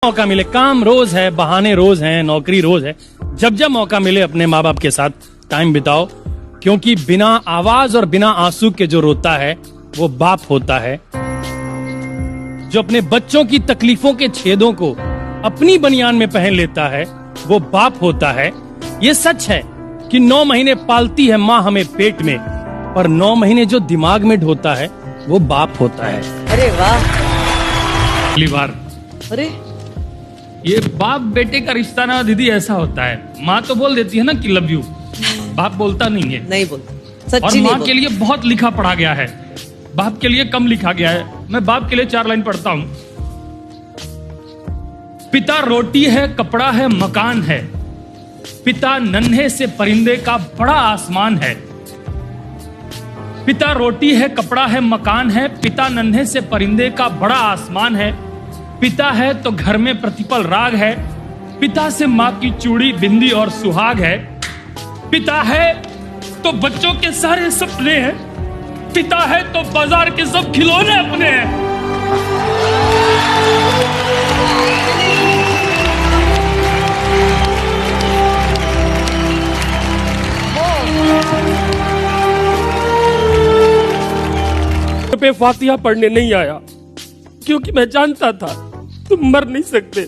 मौका मिले, काम रोज है, बहाने रोज हैं, नौकरी रोज है, जब जब मौका मिले अपने माँ बाप के साथ टाइम बिताओ, क्योंकि बिना आवाज और बिना आंसू के जो रोता है वो बाप होता है। जो अपने बच्चों की तकलीफों के छेदों को अपनी बनियान में पहन लेता है वो बाप होता है। ये सच है कि 9 महीने पालती है माँ हमें पेट में, पर 9 महीने जो दिमाग में ढोता है वो बाप होता है। अरे वाह। पहली बार अरे ये बाप बेटे का रिश्ता ना दीदी ऐसा होता है, माँ तो बोल देती है ना कि लव यू, बाप बोलता नहीं है। नहीं बोलता, और सच्ची माँ नहीं के लिए बहुत लिखा पढ़ा गया है, बाप के लिए कम लिखा गया है। मैं बाप के लिए 4 लाइन पढ़ता हूँ। पिता रोटी है, कपड़ा है, मकान है, पिता नन्हे से परिंदे का बड़ा आसमान है। पिता रोटी है, कपड़ा है, मकान है, पिता नन्हे से परिंदे का बड़ा आसमान है। पिता है तो घर में प्रतिपल राग है, पिता से माँ की चूड़ी, बिंदी और सुहाग है। पिता है तो बच्चों के सारे सपने हैं, पिता है तो बाजार के सब खिलौने अपने हैं। पे फातिहा पढ़ने नहीं आया क्योंकि मैं जानता था तुम मर नहीं सकते।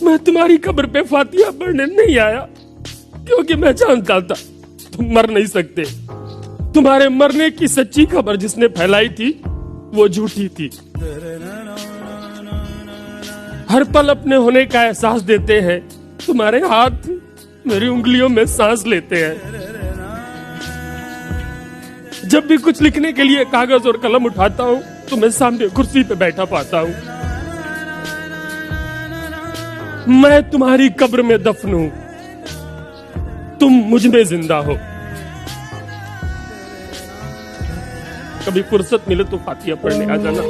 मैं तुम्हारी कब्र पे फातिहा पढ़ने नहीं आया क्योंकि मैं जानता था तुम मर नहीं सकते। तुम्हारे मरने की सच्ची खबर जिसने फैलाई थी वो झूठी थी। हर पल अपने होने का एहसास देते हैं, तुम्हारे हाथ मेरी उंगलियों में सांस लेते हैं। जब भी कुछ लिखने के लिए कागज और कलम उठाता हूँ तो मैं सामने कुर्सी पे बैठा पाता हूँ। मैं तुम्हारी कब्र में दफन हूं, तुम मुझ में जिंदा हो। कभी फुर्सत मिले तो फातिहा पढ़ने आ जाना।